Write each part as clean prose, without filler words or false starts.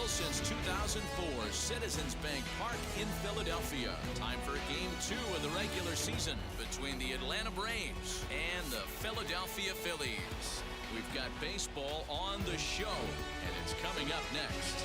built since 2004, Citizens Bank Park in Philadelphia. Time for Game 2 of the regular season between the Atlanta Braves and the Philadelphia Phillies. We've got baseball on the show, and it's coming up next.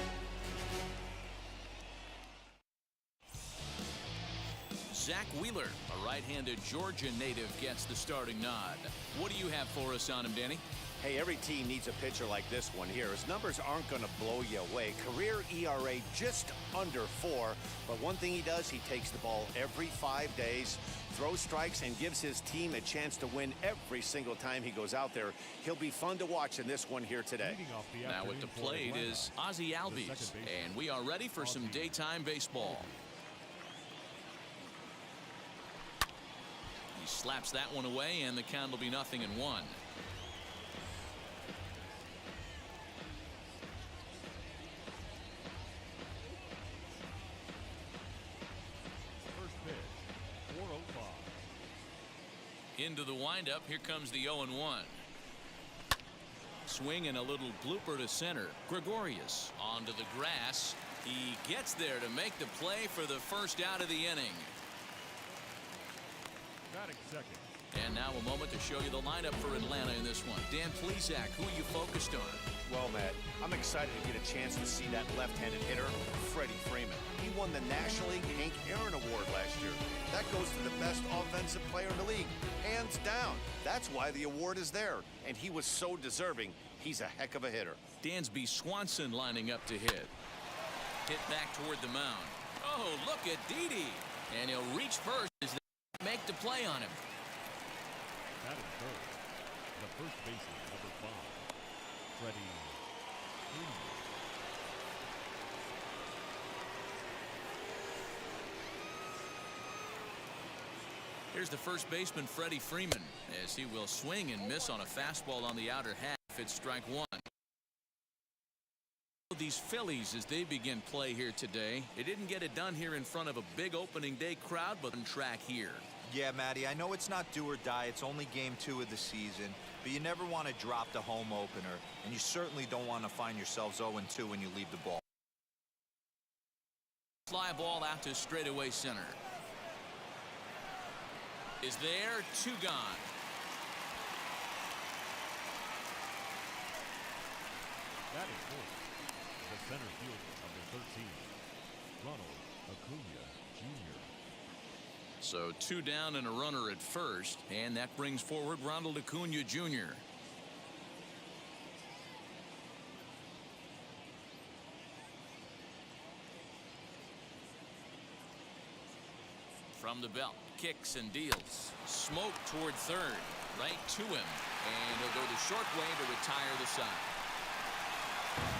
Zach Wheeler, a right-handed Georgia native, gets the starting nod. What do you have for us on him, Danny? Hey, every team needs a pitcher like this one here. His numbers aren't going to blow you away. Career ERA just under 4. But one thing he does, he takes the ball every 5 days, throws strikes, and gives his team a chance to win every single time he goes out there. He'll be fun to watch in this one here today. Now at the plate is Ozzie Albies, and we are ready for some daytime baseball. He slaps that one away, and the count will be 0-1. Into the windup. Here comes the 0-1. Swing and a little blooper to center. Gregorius onto the grass. He gets there to make the play for the first out of the inning. Batting second. And now a moment to show you the lineup for Atlanta in this one. Dan Plesac, who are you focused on? Well, Matt, I'm excited to get a chance to see that left-handed hitter, Freddie Freeman. He won the National League Hank Aaron Award last year. That goes to the best offensive player in the league, hands down. That's why the award is there, and he was so deserving. He's a heck of a hitter. Dansby Swanson lining up to hit. Hit back toward the mound. Oh, look at Didi. And he'll reach first as they make the play on him. Batting first, the first baseman, number 5, Freddie Freeman. Here's the first baseman, Freddie Freeman, as he will swing and miss on a fastball on the outer half. It's strike 1. These Phillies, as they begin play here today, they didn't get it done here in front of a big opening day crowd, but on track here. Yeah, Matty, I know it's not do or die. It's only game 2 of the season, but you never want to drop the home opener, and you certainly don't want to find yourselves 0-2 when you leave the ball. Fly ball out to straightaway center. Is there, 2 gone. Batting fourth, the center fielder, number 13, Ronald Acuna Jr. So 2 down and a runner at first, and that brings forward Ronald Acuna Jr. From the belt, kicks and deals. Smoke toward third, right to him, and he'll go the short way to retire the side.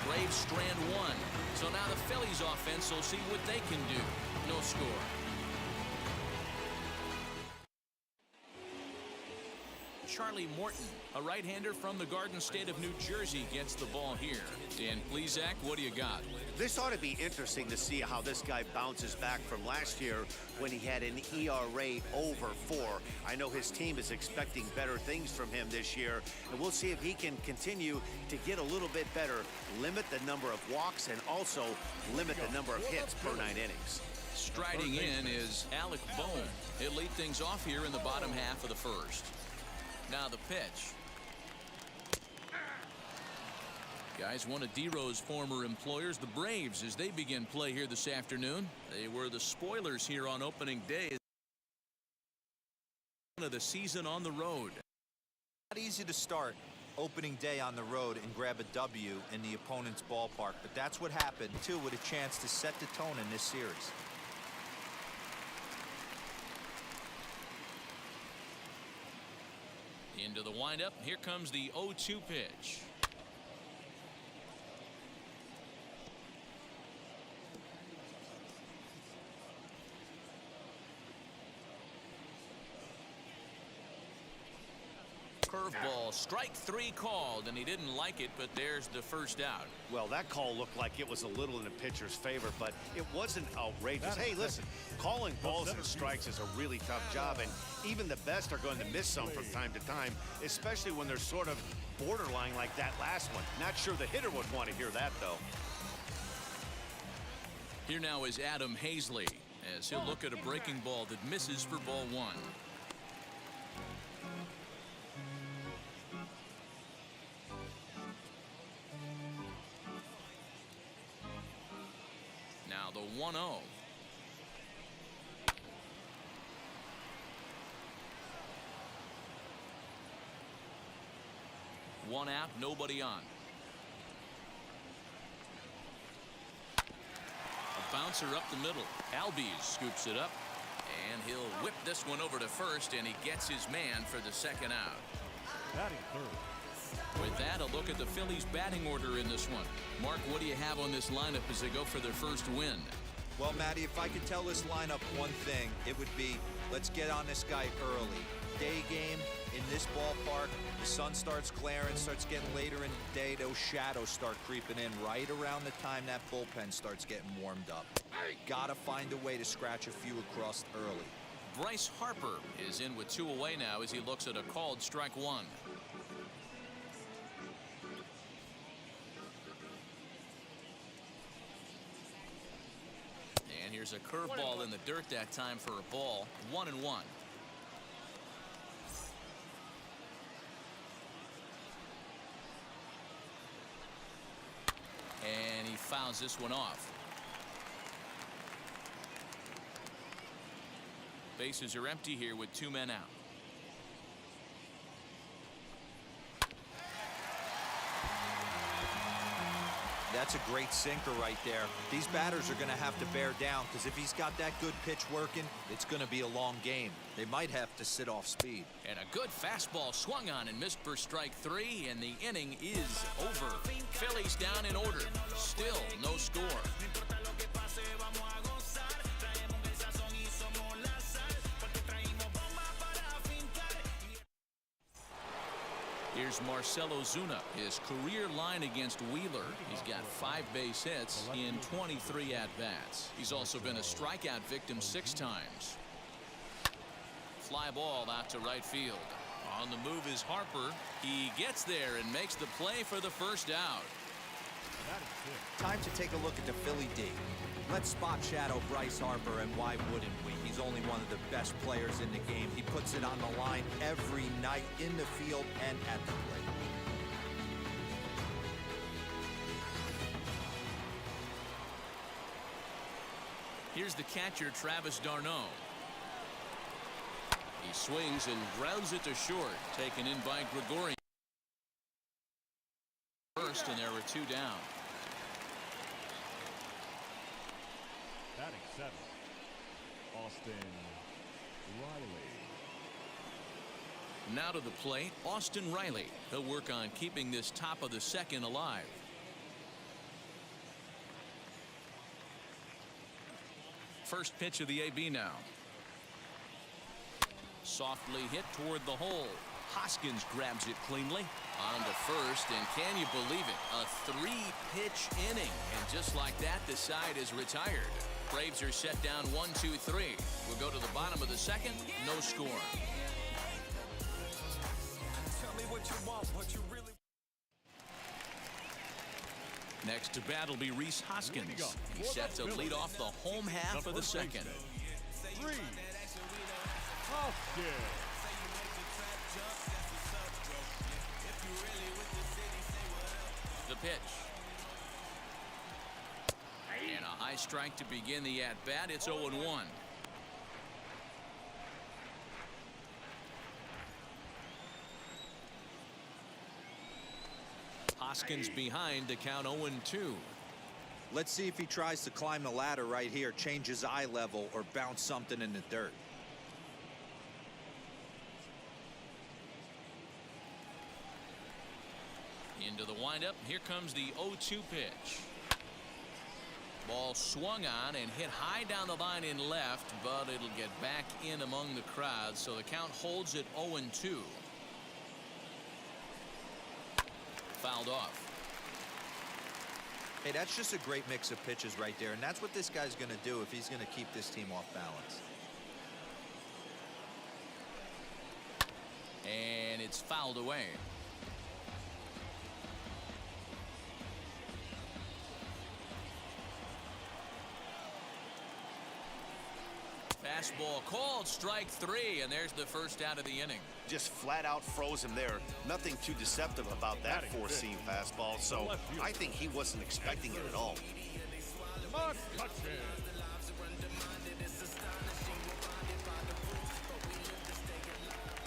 Braves strand 1. So now the Phillies offense will see what they can do. No score. Charlie Morton, a right-hander from the Garden State of New Jersey, gets the ball here. Dan Plesac, what do you got? This ought to be interesting to see how this guy bounces back from last year when he had an ERA over 4. I know his team is expecting better things from him this year, and we'll see if he can continue to get a little bit better, limit the number of walks, and also limit the number of hits per 9 innings. Striding in is Alec Bohm. He'll lead things off here in the bottom half of the first. Now the pitch. Guys, one of D-Rose former employers, the Braves, as they begin play here this afternoon. They were the spoilers here on opening day of the season on the road. Not easy to start opening day on the road and grab a W in the opponent's ballpark, but that's what happened, too, with a chance to set the tone in this series. Into the windup. Here comes the 0-2 pitch. Curveball, strike 3 called, and he didn't like it, but there's the first out. Well, that call looked like it was a little in the pitcher's favor, but it wasn't outrageous. Hey, listen, calling balls and strikes is a really tough job, and even the best are going to miss some from time to time, especially when they're sort of borderline like that last one. Not sure the hitter would want to hear that, though. Here now is Adam Hazley as he'll look at a breaking ball that misses for ball one. Now the 1-0. One out, nobody on. A bouncer up the middle. Albies scoops it up, and he'll whip this one over to first, and he gets his man for the second out. Batting third. With that, a look at the Phillies' batting order in this one. Mark, what do you have on this lineup as they go for their first win? Well, Matty, if I could tell this lineup one thing, it would be let's get on this guy early. Day game in this ballpark, the sun starts glaring, starts getting later in the day, those shadows start creeping in right around the time that bullpen starts getting warmed up. Gotta find a way to scratch a few across early. Bryce Harper is in with 2 away now as he looks at a called strike one. And here's a curveball in the dirt that time for a ball. 1-1. And he fouls this one off. Bases are empty here with 2 men out. That's a great sinker right there. These batters are going to have to bear down because if he's got that good pitch working, it's going to be a long game. They might have to sit off speed. And a good fastball swung on and missed for strike 3, and the inning is over. Phillies down in order. Still no score. Here's Marcell Ozuna, his career line against Wheeler. He's got 5 base hits in 23 at-bats. He's also been a strikeout victim 6 times. Fly ball out to right field. On the move is Harper. He gets there and makes the play for the first out. Time to take a look at the Philly D. Let's spot shadow Bryce Harper, and why wouldn't we? He's only one of the best players in the game. He puts it on the line every night in the field and at the plate. Here's the catcher, Travis d'Arnaud. He swings and grounds it to short. Taken in by Gregorian. First, and there were 2 down. Batting 7th, Austin Riley. Now to the plate, Austin Riley. He'll work on keeping this top of the second alive. First pitch of the AB now. Softly hit toward the hole. Hoskins grabs it cleanly. On to first, and can you believe it? A 3-pitch inning. And just like that, the side is retired. Braves are set down 1-2-3. We'll go to the bottom of the second. No score. Tell me what you want, what you really. Next to bat will be Rhys Hoskins. He's set to lead off the home half of the second. Rhys Hoskins. The pitch. And a high strike to begin the at-bat. It's 0-1. Hoskins behind to count 0-2. Let's see if he tries to climb the ladder right here, change his eye level, or bounce something in the dirt. Into the windup. Here comes the 0-2 pitch. Ball swung on and hit high down the line in left, but it'll get back in among the crowd, so the count holds at 0-2. Fouled off. Hey, that's just a great mix of pitches right there, and that's what this guy's going to do if he's going to keep this team off balance. And it's fouled away. Fastball called strike 3, and there's the first out of the inning. Just flat out froze him there. Nothing too deceptive about that four-seam fastball, so I think he wasn't expecting it at all. McCutchen.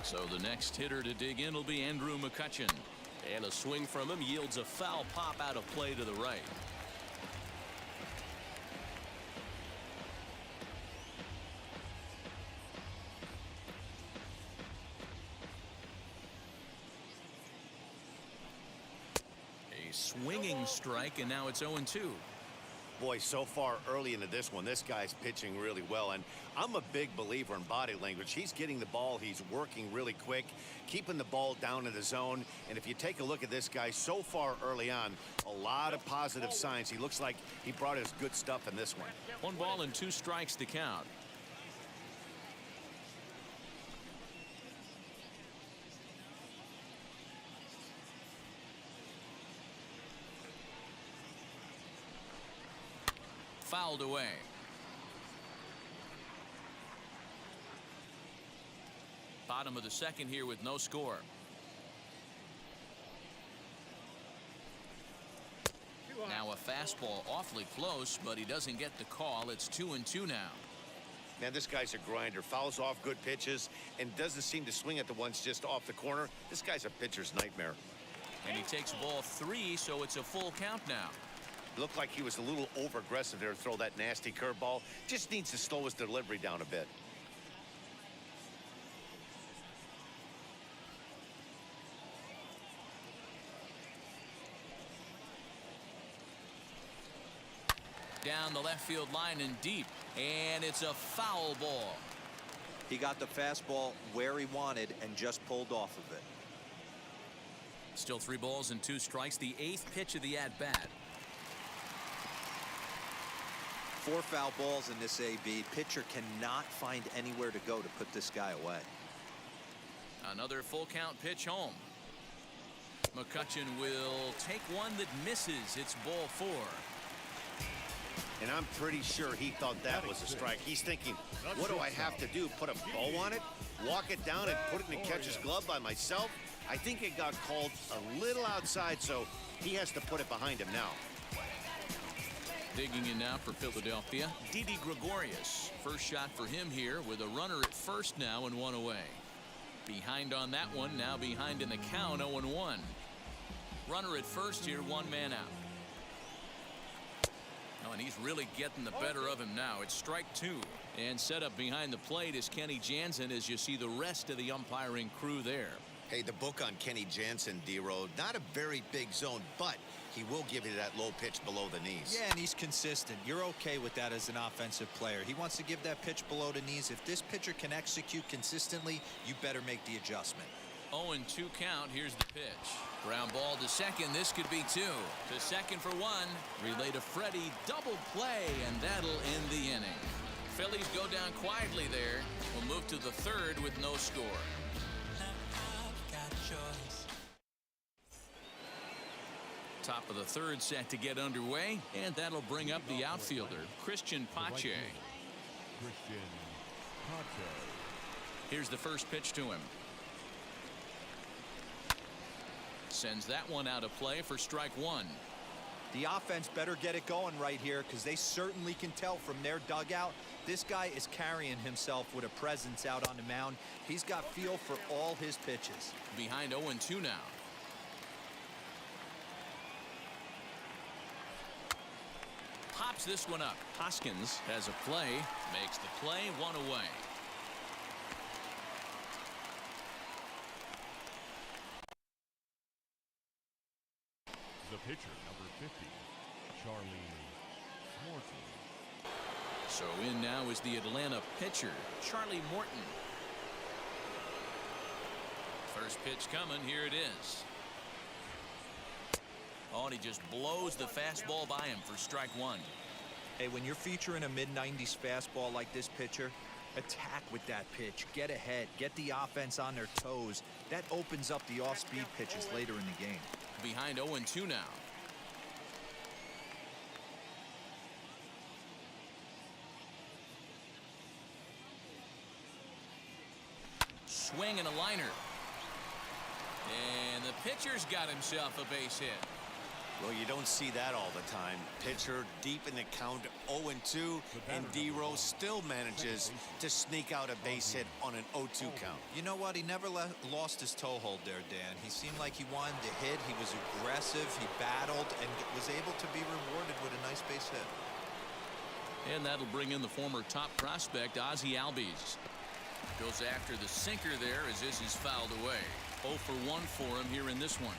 So the next hitter to dig in will be Andrew McCutchen. And a swing from him yields a foul pop out of play to the right. A swinging strike, and now it's 0-2. Boy, so far early into this one, this guy's pitching really well, and I'm a big believer in body language. He's getting the ball, he's working really quick, keeping the ball down in the zone, and if you take a look at this guy so far early on, a lot of positive signs. He looks like he brought his good stuff in this one. 1 ball and 2 strikes to count. Fouled away. Bottom of the second here with no score. Now a fastball awfully close, but he doesn't get the call. It's 2-2 now. Man, this guy's a grinder. Fouls off good pitches and doesn't seem to swing at the ones just off the corner. This guy's a pitcher's nightmare. And he takes ball 3, so it's a full count now. Looked like he was a little over-aggressive there to throw that nasty curveball. Just needs to slow his delivery down a bit. Down the left field line and deep, and it's a foul ball. He got the fastball where he wanted and just pulled off of it. Still 3 balls and 2 strikes, the 8th pitch of the at-bat. 4 foul balls in this AB. Pitcher cannot find anywhere to go to put this guy away. Another full count pitch home. McCutchen will take one that misses. It's ball 4. And I'm pretty sure he thought that was a strike. He's thinking, what do I have to do? Put a bow on it? Walk it down and put it in the catcher's glove by myself? I think it got called a little outside, so he has to put it behind him now. Digging in now for Philadelphia, Didi Gregorius. First shot for him here with a runner at first now and 1 away. Behind on that one, now behind in the count, 0-1. Runner at first here, 1 man out. Oh, and he's really getting the better of him now. It's strike 2. And set up behind the plate is Kenny Jansen as you see the rest of the umpiring crew there. Hey, the book on Kenny Jansen, D-Road, not a very big zone, but he will give you that low pitch below the knees. Yeah, and he's consistent. You're okay with that as an offensive player. He wants to give that pitch below the knees. If this pitcher can execute consistently, you better make the adjustment. 0-2 count. Here's the pitch. Ground ball to second. This could be 2. To second for 1. Relay to Freddie. Double play, and that'll end the inning. Phillies go down quietly there. We'll move to the 3rd with no score. Top of the 3rd set to get underway, and that'll bring up the outfielder, Christian Pache. Christian Pache. Here's the first pitch to him. Sends that one out of play for strike 1. The offense better get it going right here because they certainly can tell from their dugout this guy is carrying himself with a presence out on the mound. He's got feel for all his pitches. Behind 0-2 now. Pops this one up. Hoskins has a play, makes the play, 1 away. The pitcher, number 50, Charlie Morton. So in now is the Atlanta pitcher, Charlie Morton. First pitch coming. Here it is. Oh, and he just blows the fastball by him for strike 1. Hey, when you're featuring a mid-90s fastball like this pitcher, attack with that pitch. Get ahead. Get the offense on their toes. That opens up the off-speed pitches later in the game. Behind 0-2 now. swing and a liner. And the pitcher's got himself a base hit. Well, you don't see that all the time. Pitcher deep in the count, 0-2, and D-Rose still manages to sneak out a base hit on an 0-2 count. You know what? He never lost his toehold there, Dan. He seemed like he wanted to hit. He was aggressive. He battled and was able to be rewarded with a nice base hit. And that'll bring in the former top prospect, Ozzie Albies. Goes after the sinker there as this is fouled away. 0 for 1 for him here in this one.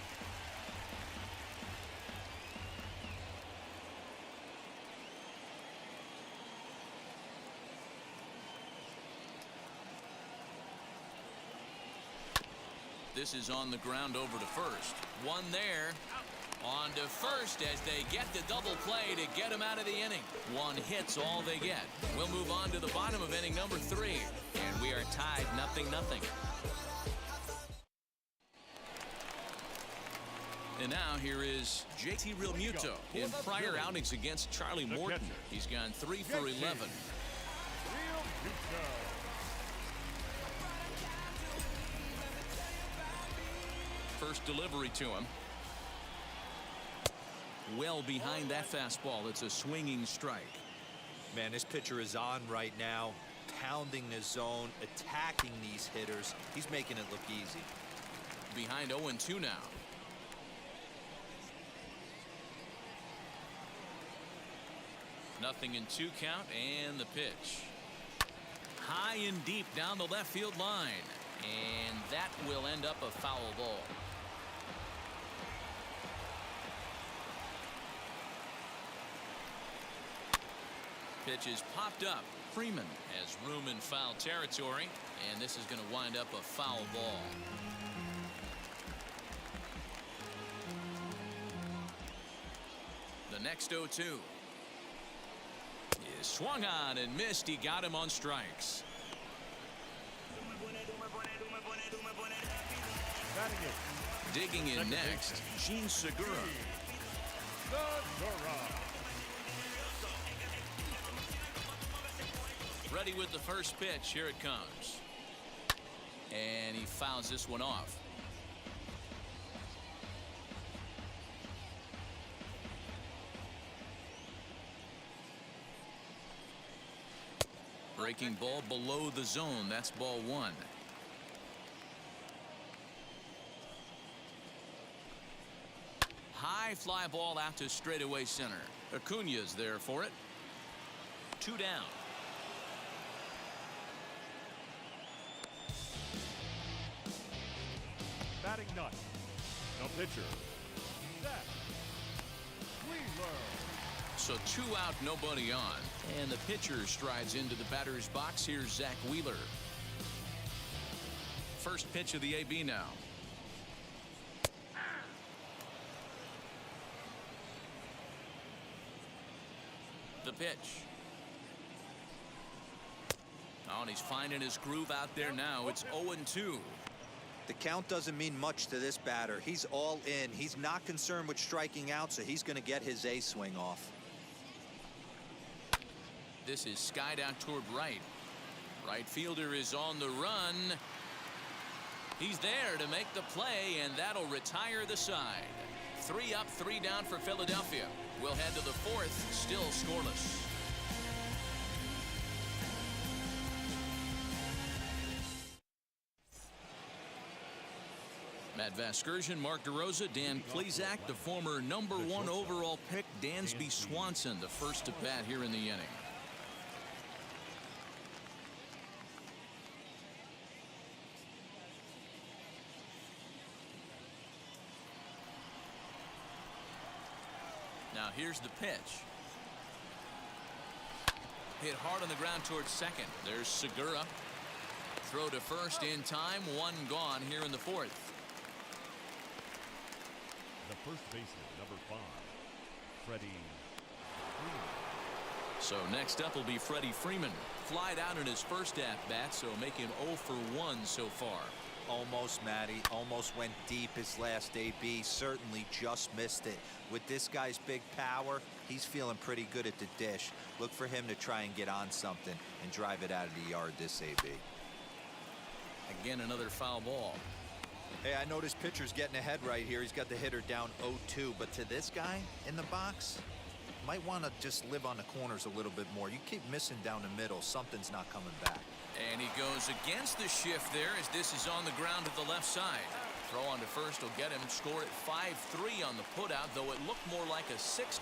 This is on the ground over to first. One there. On to first as they get the double play to get him out of the inning. One hit's all they get. We'll move on to the bottom of inning number 3. And we are tied 0-0. And now here is JT Realmuto. In prior outings against Charlie Morton, he's gone 3 for 11. First delivery to him. Well behind that fastball. It's a swinging strike. Man, this pitcher is on right now, pounding the zone, attacking these hitters. He's making it look easy. Behind 0-2 now. Nothing in 2 count, and the pitch. High and deep down the left field line. And that will end up a foul ball. Pitch is popped up. Freeman has room in foul territory, and this is going to wind up a foul ball. The next 0-2 is swung on and missed. He got him on strikes. Digging in next, Jean Segura. Ready with the first pitch. Here it comes. And he fouls this one off. Breaking ball below the zone. That's ball 1. High fly ball out to straightaway center. Acuna's there for it. 2 down. Batting ninth, the pitcher, Zach Wheeler. So 2 out, nobody on. And the pitcher strides into the batter's box. Here's Zach Wheeler. First pitch of the AB now. The pitch. Oh, and he's finding his groove out there now. It's 0-2. The count doesn't mean much to this batter. He's all in. He's not concerned with striking out, so he's going to get his A swing off. This is skied out toward right. Right fielder is on the run. He's there to make the play, and that'll retire the side. 3 up, 3 down for Philadelphia. We'll head to the 4th, still scoreless. Matt Vasgersian, Mark DeRosa, Dan Plesac, the former #1 overall pick, Dansby Swanson, the first to bat here in the inning. Now here's the pitch. Hit hard on the ground towards second. There's Segura. Throw to first in time. 1 gone here in the 4th. The first baseman, number 5, Freddie Freeman. So next up will be Freddie Freeman. Flied out in his first at-bat, so making 0 for 1 so far. Almost, Matty. Almost went deep his last AB. Certainly just missed it. With this guy's big power, he's feeling pretty good at the dish. Look for him to try and get on something and drive it out of the yard this AB. Again, another foul ball. Hey, I noticed pitcher's getting ahead right here. He's got the hitter down 0-2, but to this guy in the box, might want to just live on the corners a little bit more. You keep missing down the middle, something's not coming back. And he goes against the shift there as this is on the ground to the left side. Throw on to first will get him. Score at 5-3 on the putout, though it looked more like a 6-3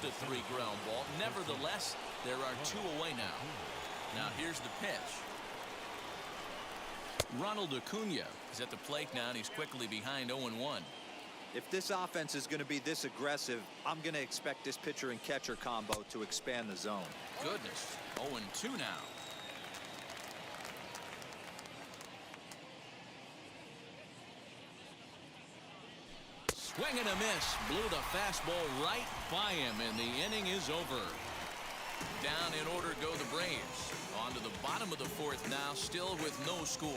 ground ball. Nevertheless, there are 2 away now. Now here's the pitch. Ronald Acuna is at the plate now, and he's quickly behind 0-1. If this offense is going to be this aggressive, I'm going to expect this pitcher and catcher combo to expand the zone. Goodness, 0-2 now. Swing and a miss. Blew the fastball right by him, and the inning is over. Down in order go the Braves. On to the bottom of the 4th now, still with no score.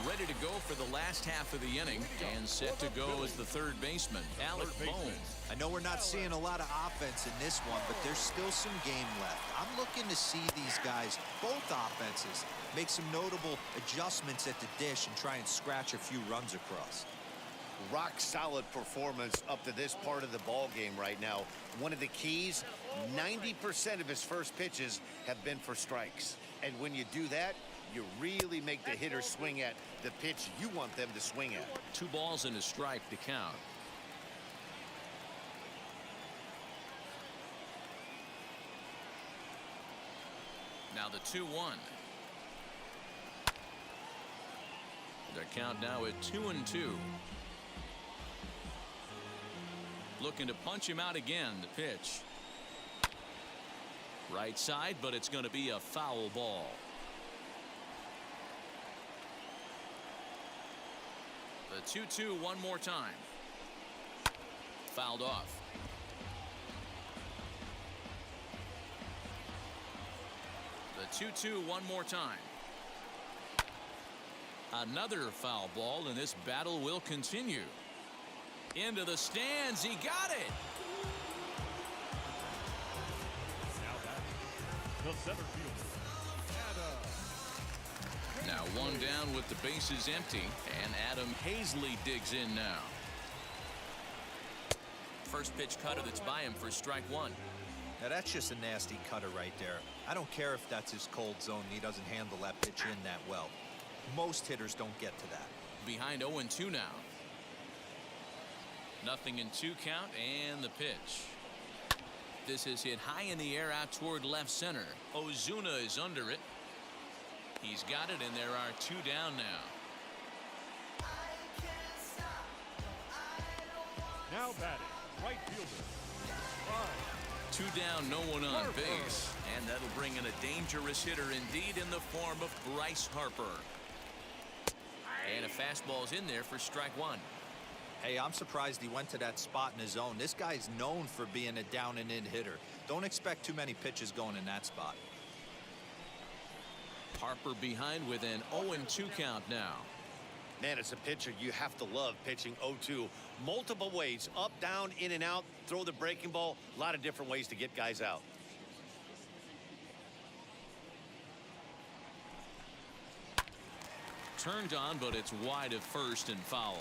Ready to go for the last half of the inning, and set to go as the 3rd baseman, Alec Bohm. I know we're not seeing a lot of offense in this one, but there's still some game left. I'm looking to see these guys, both offenses, make some notable adjustments at the dish and try and scratch a few runs across. Rock solid performance up to this part of the ball game right now. One of the keys, 90% of his first pitches have been for strikes. And when you do that, you really make the hitter swing at the pitch you want them to swing at. 2 balls and a strike to count. Now the 2-1. Their count now at 2-2. Looking to punch him out again. The pitch. Right side, but it's going to be a foul ball. The 2-2 one more time. Fouled off. The 2-2 one more time. Another foul ball, and this battle will continue. Into the stands. He got it. Now batting, the center fielder, Adam. Now 1 down with the bases empty, and Adam Hazley digs in now. First pitch cutter that's by him for strike 1. Now that's just a nasty cutter right there. I don't care if that's his cold zone and he doesn't handle that pitch in that well. Most hitters don't get to that. Behind 0-2 now. Nothing in 2 count, and the pitch. This is hit high in the air out toward left center. Ozuna is under it. He's got it, and there are 2 down now. Now batting, right fielder, Bryce. 2 down, no one on base. And that'll bring in a dangerous hitter indeed in the form of Bryce Harper. And a fastball's in there for strike 1. Hey, I'm surprised he went to that spot in his zone. This guy's known for being a down and in hitter. Don't expect too many pitches going in that spot. Harper behind with an 0-2 count now. Man, as a pitcher, you have to love pitching 0-2. Multiple ways, up, down, in and out, throw the breaking ball. A lot of different ways to get guys out. Turned on, but it's wide of first and foul.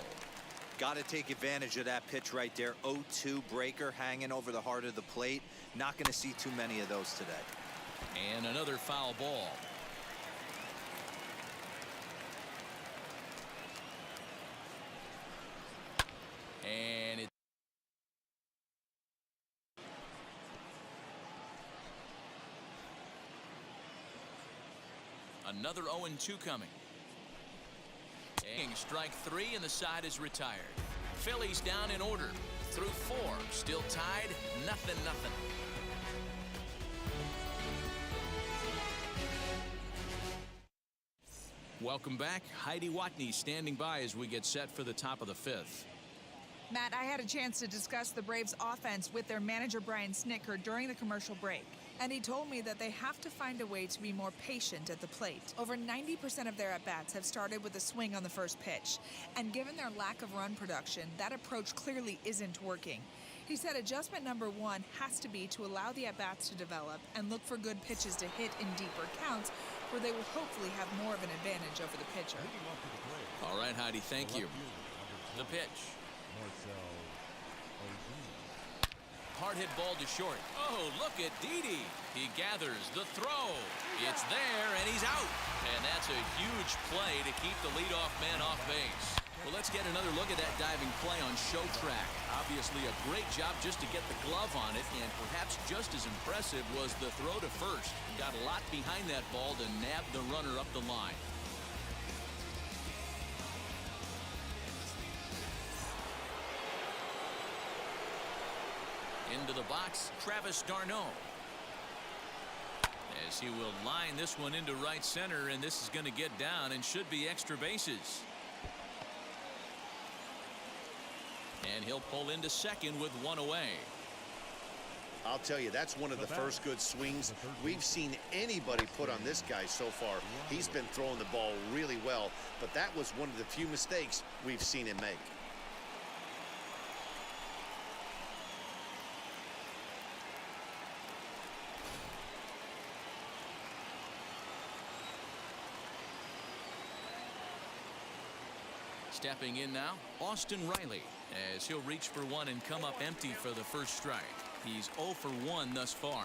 Got to take advantage of that pitch right there. 0-2 breaker hanging over the heart of the plate. Not going to see too many of those today. And another foul ball. And it. Another 0-2 coming. And strike 3, and the side is retired. Phillies down in order through 4. Still tied, 0-0. Welcome back. Heidi Watney standing by as we get set for the top of the 5th. Matt, I had a chance to discuss the Braves offense with their manager Brian Snitker during the commercial break. And he told me that they have to find a way to be more patient at the plate. Over 90% of their at-bats have started with a swing on the first pitch. And given their lack of run production, that approach clearly isn't working. He said adjustment number one has to be to allow the at-bats to develop and look for good pitches to hit in deeper counts where they will hopefully have more of an advantage over the pitcher. All right, Heidi, thank you. The pitch. Marcel Ozuna. Hard hit ball to short. Oh, look at Didi. He gathers the throw. It's there, and he's out. And that's a huge play to keep the leadoff man off base. Well, let's get another look at that diving play on Show Track. Obviously a great job just to get the glove on it, and perhaps just as impressive was the throw to first. Got a lot behind that ball to nab the runner up the line. Into the box, Travis d'Arnaud. As he will line this one into right center, and this is going to get down and should be extra bases. And he'll pull into second with one away. I'll tell you, that's one of the first good swings we've seen anybody put on this guy so far. He's been throwing the ball really well, but that was one of the few mistakes we've seen him make. Stepping in now, Austin Riley, as he'll reach for one and come up empty for the first strike. He's 0 for 1 thus far.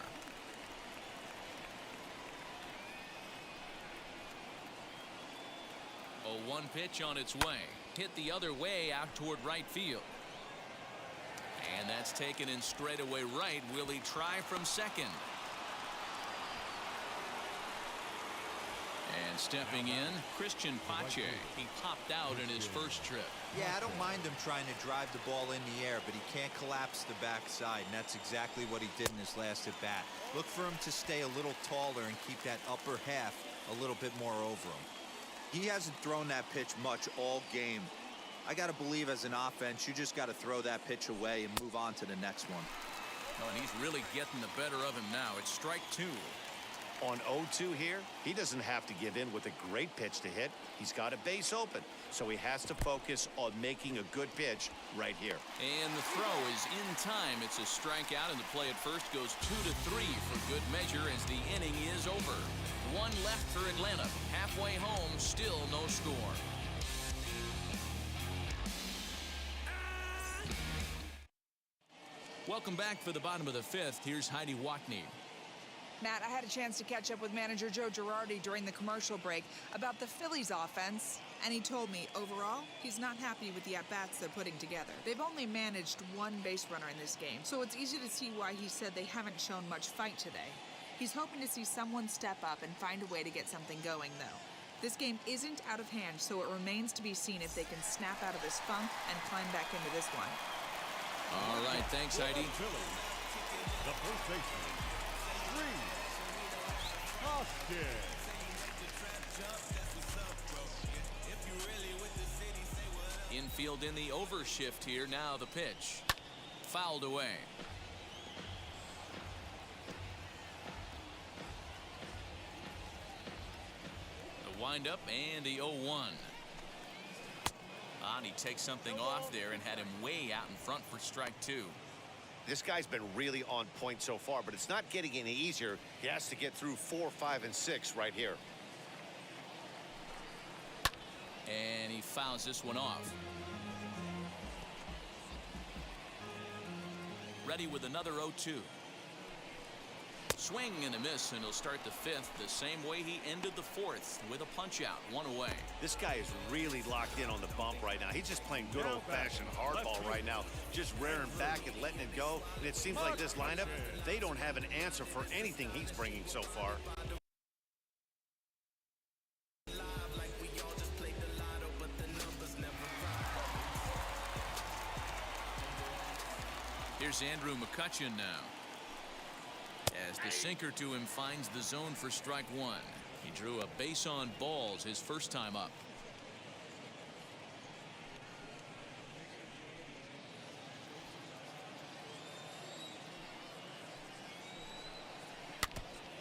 A 1 pitch on its way. Hit the other way out toward right field. And that's taken in straightaway right. Will he try from second? And stepping in, Christian Pache. He popped out in his first trip. Yeah, I don't mind him trying to drive the ball in the air, but he can't collapse the backside, and that's exactly what he did in his last at bat. Look for him to stay a little taller and keep that upper half a little bit more over him. He hasn't thrown that pitch much all game. I got to believe as an offense, you just got to throw that pitch away and move on to the next one. Oh, and he's really getting the better of him now. It's strike 2. On 0-2 here, he doesn't have to give in with a great pitch to hit. He's got a base open, so he has to focus on making a good pitch right here. And the throw is in time. It's a strikeout, and the play at first goes 2-3 for good measure as the inning is over. 1 left for Atlanta. Halfway home, still no score. Welcome back for the bottom of the 5th. Here's Heidi Watney. Matt, I had a chance to catch up with manager Joe Girardi during the commercial break about the Phillies offense, and he told me overall he's not happy with the at-bats they're putting together. They've only managed 1 base runner in this game, so it's easy to see why he said they haven't shown much fight today. He's hoping to see someone step up and find a way to get something going, though. This game isn't out of hand, so it remains to be seen if they can snap out of this funk and climb back into this one. All right, thanks, Heidi. The first baseman, Austin. Infield in the overshift here. Now the pitch. Fouled away. The windup and the 0-1. And he takes something off there and had him way out in front for strike 2. This guy's been really on point so far, but it's not getting any easier. He has to get through 4, 5, and 6 right here. And he fouls this one off. Ready with another 0-2. Swing and a miss, and he'll start the 5th the same way he ended the 4th with a punch out, 1 away. This guy is really locked in on the bump right now. He's just playing good old-fashioned hardball right now, just rearing back and letting it go. And it seems like this lineup, they don't have an answer for anything he's bringing so far. Here's Andrew McCutchen now, as the sinker to him finds the zone for strike 1. He drew a base on balls his first time up.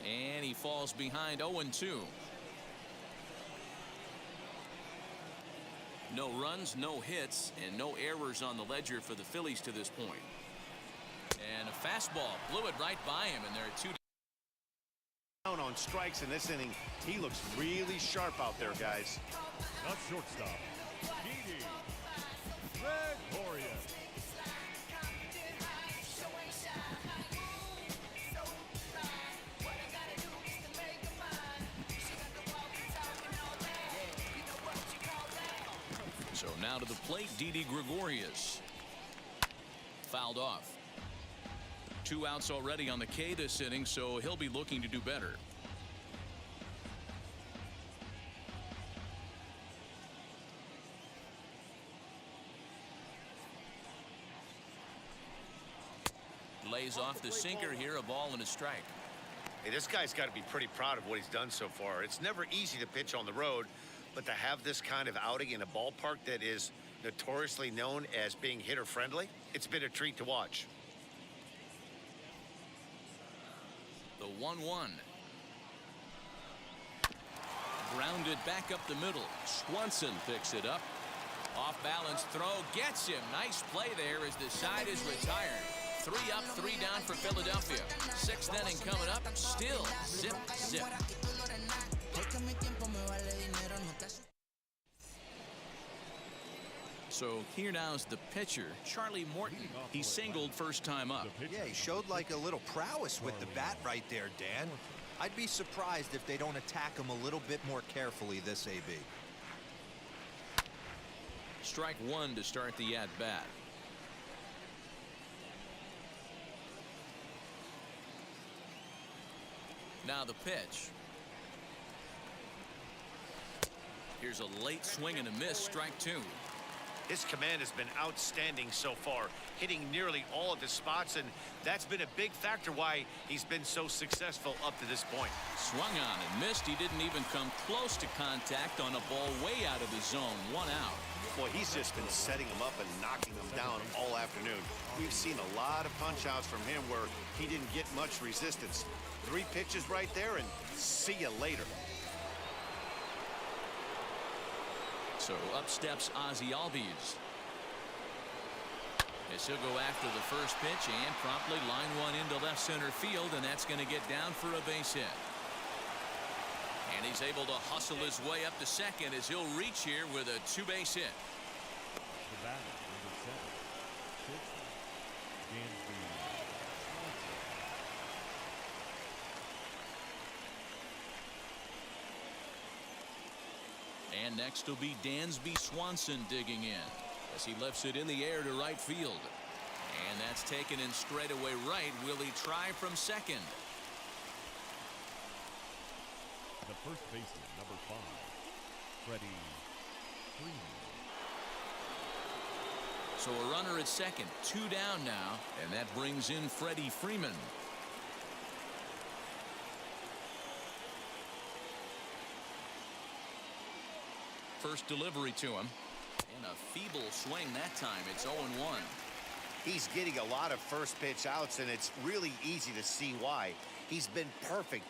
And he falls behind 0-2. No runs, no hits, and no errors on the ledger for the Phillies to this point. And a fastball blew it right by him, and there are 2 down on strikes in this inning. He looks really sharp out there, guys. Not shortstop. Didi Gregorius. So now to the plate, Didi Gregorius. Fouled off. 2 outs already on the K this inning, so he'll be looking to do better. Lays off the sinker here, a ball and a strike. Hey, this guy's got to be pretty proud of what he's done so far. It's never easy to pitch on the road, but to have this kind of outing in a ballpark that is notoriously known as being hitter friendly, it's been a treat to watch. The 1-1. Grounded back up the middle. Swanson picks it up. Off balance throw gets him. Nice play there as the side is retired. 3 up, 3 down for Philadelphia. 6th inning coming up. Still zip, zip. So here now is the pitcher, Charlie Morton. He singled first time up. Yeah, he showed like a little prowess with the bat right there, Dan. I'd be surprised if they don't attack him a little bit more carefully this AB. Strike 1 to start the at-bat. Now the pitch. Here's a late swing and a miss, strike 2. His command has been outstanding so far, hitting nearly all of his spots, and that's been a big factor why he's been so successful up to this point. Swung on and missed. He didn't even come close to contact on a ball way out of his zone. 1 out. Boy, he's just been setting them up and knocking them down all afternoon. We've seen a lot of punch-outs from him where he didn't get much resistance. 3 pitches right there, and see you later. So up steps Ozzie Albies. As he'll go after the first pitch and promptly line one into left center field, and that's going to get down for a base hit. And he's able to hustle his way up to second as he'll reach here with a 2-base hit. The batter, number 7, Dansby Swanson. And next will be Dansby Swanson digging in as he lifts it in the air to right field. And that's taken in straightaway right. Will he try from second? The first baseman, number 5, Freddie Freeman. So a runner at second, 2 down now, and that brings in Freddie Freeman. First delivery to him, and a feeble swing that time. It's 0-1. He's getting a lot of first pitch outs, and it's really easy to see why. He's been perfect.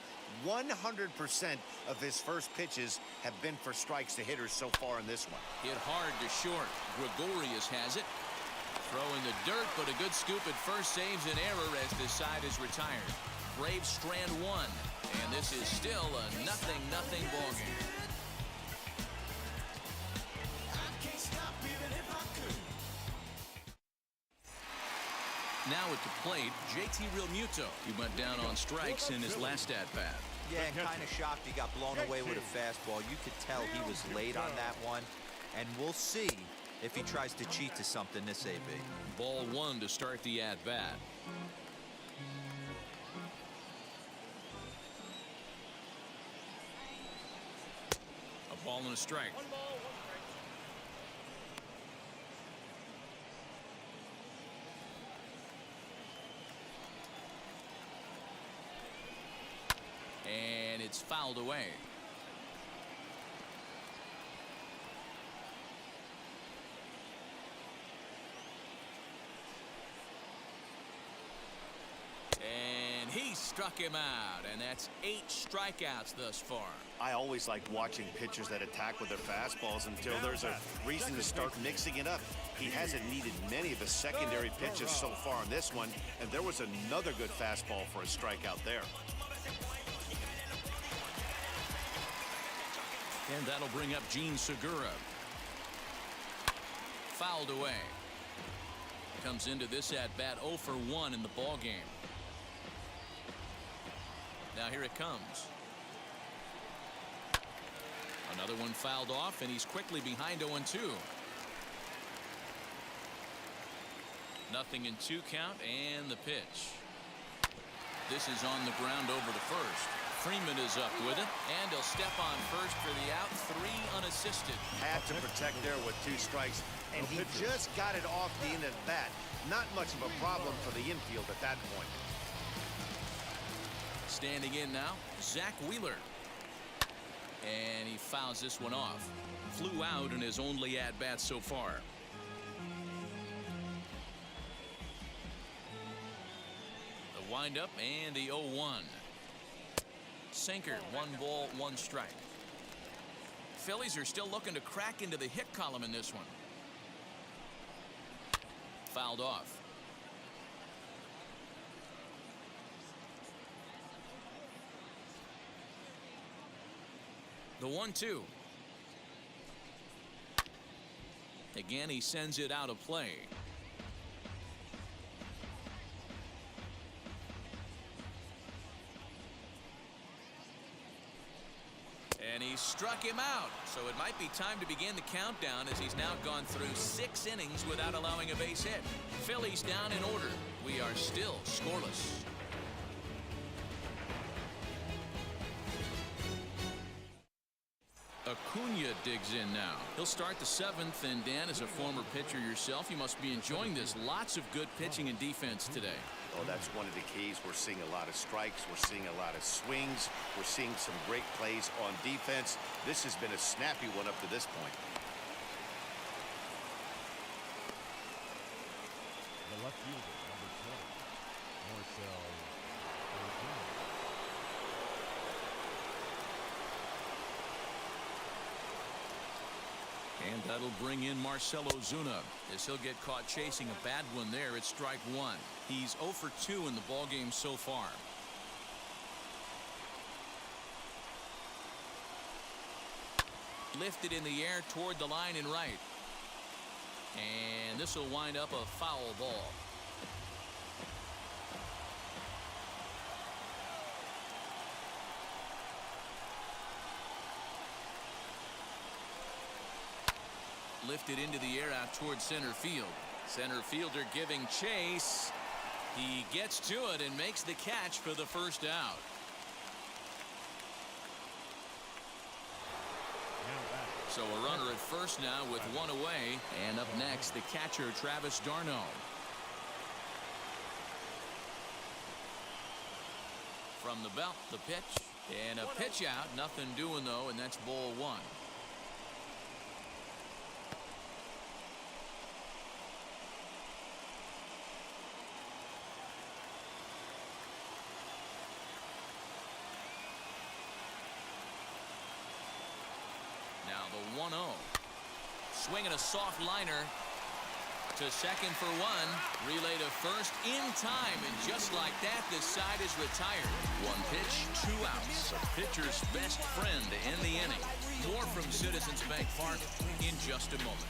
100% of his first pitches have been for strikes to hitters so far in this one. Hit hard to short. Gregorius has it. Throwing the dirt, but a good scoop at first saves an error as this side is retired. Braves strand 1, and this is still a 0-0 ballgame. Now at the plate, JT Realmuto. He went down on strikes in his last at-bat. Yeah, and kind of shocked he got blown away with a fastball. You could tell he was late on that one. And we'll see if he tries to cheat to something this AB. Ball 1 to start the at-bat. A ball and a strike. And it's fouled away. And He struck him out, and that's 8 strikeouts thus far. I always like watching pitchers that attack with their fastballs until there's a reason to start mixing it up. He hasn't needed many of the secondary pitches so far in this one, and there was another good fastball for a strikeout there. And that'll bring up Gene Segura. Fouled away. Comes into this at-bat 0 for 1 in the ball game. Now here it comes. Another one fouled off, and he's quickly behind 0-2. Nothing in 2 count, and the pitch. This is on the ground over to first. Freeman is up with it, and he'll step on first for the out. 3 unassisted. Had to protect there with 2 strikes, and he just got it off the end of the bat. Not much of a problem for the infield at that point. Standing in now, Zach Wheeler. And he fouls this one off. Flew out in his only at-bat so far. The windup and the 0-1. Sinker, 1 ball, 1 strike. Phillies are still looking to crack into the hit column in this one. Fouled off. The 1-2. Again, he sends it out of play. And he struck him out. So it might be time to begin the countdown, as he's now gone through 6 innings without allowing a base hit. Phillies down in order. We are still scoreless. Acuna digs in now. He'll start the 7th, and Dan, as a former pitcher yourself, you must be enjoying this. Lots of good pitching and defense today. Oh, that's one of the keys. We're seeing a lot of strikes. We're seeing a lot of swings. We're seeing some great plays on defense. This has been a snappy one up to this point. The left fielder, number 20, Marcell Ozuna. And that'll bring in Marcell Ozuna, as he'll get caught chasing a bad one there at strike 1. He's 0 for 2 in the ballgame so far. Lifted in the air toward the line and right. And this will wind up a foul ball. Lifted into the air out toward center field. Center fielder giving chase. He gets to it and makes the catch for the first out. So a runner at first now with 1 away. And up next, the catcher, Travis d'Arnaud. From the belt, the pitch. And a pitch out. Nothing doing, though, and that's ball 1. Now the 1-0. Swinging a soft liner to second for 1. Relay to first in time, and just like that, this side is retired. 1 pitch, 2 outs. A pitcher's best friend to end the inning. More from Citizens Bank Park in just a moment.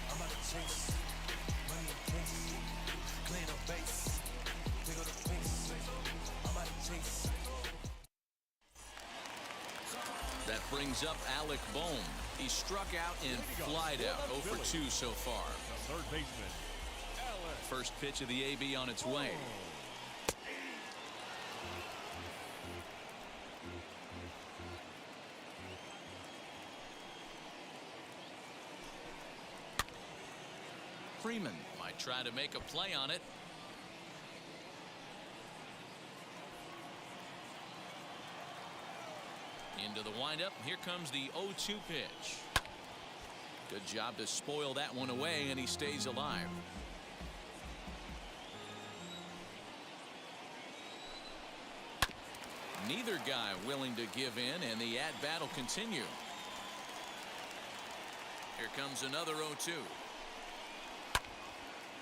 That brings up Alec Bohm. He struck out and flied out. 0 for 2 so far. The third baseman, Alec. First pitch of the AB on its way. Freeman might try to make a play on it. Into the windup. Here comes the 0-2 pitch. Good job to spoil that one away, and he stays alive. Neither guy willing to give in, and the at-bat will continue. Here comes another 0-2.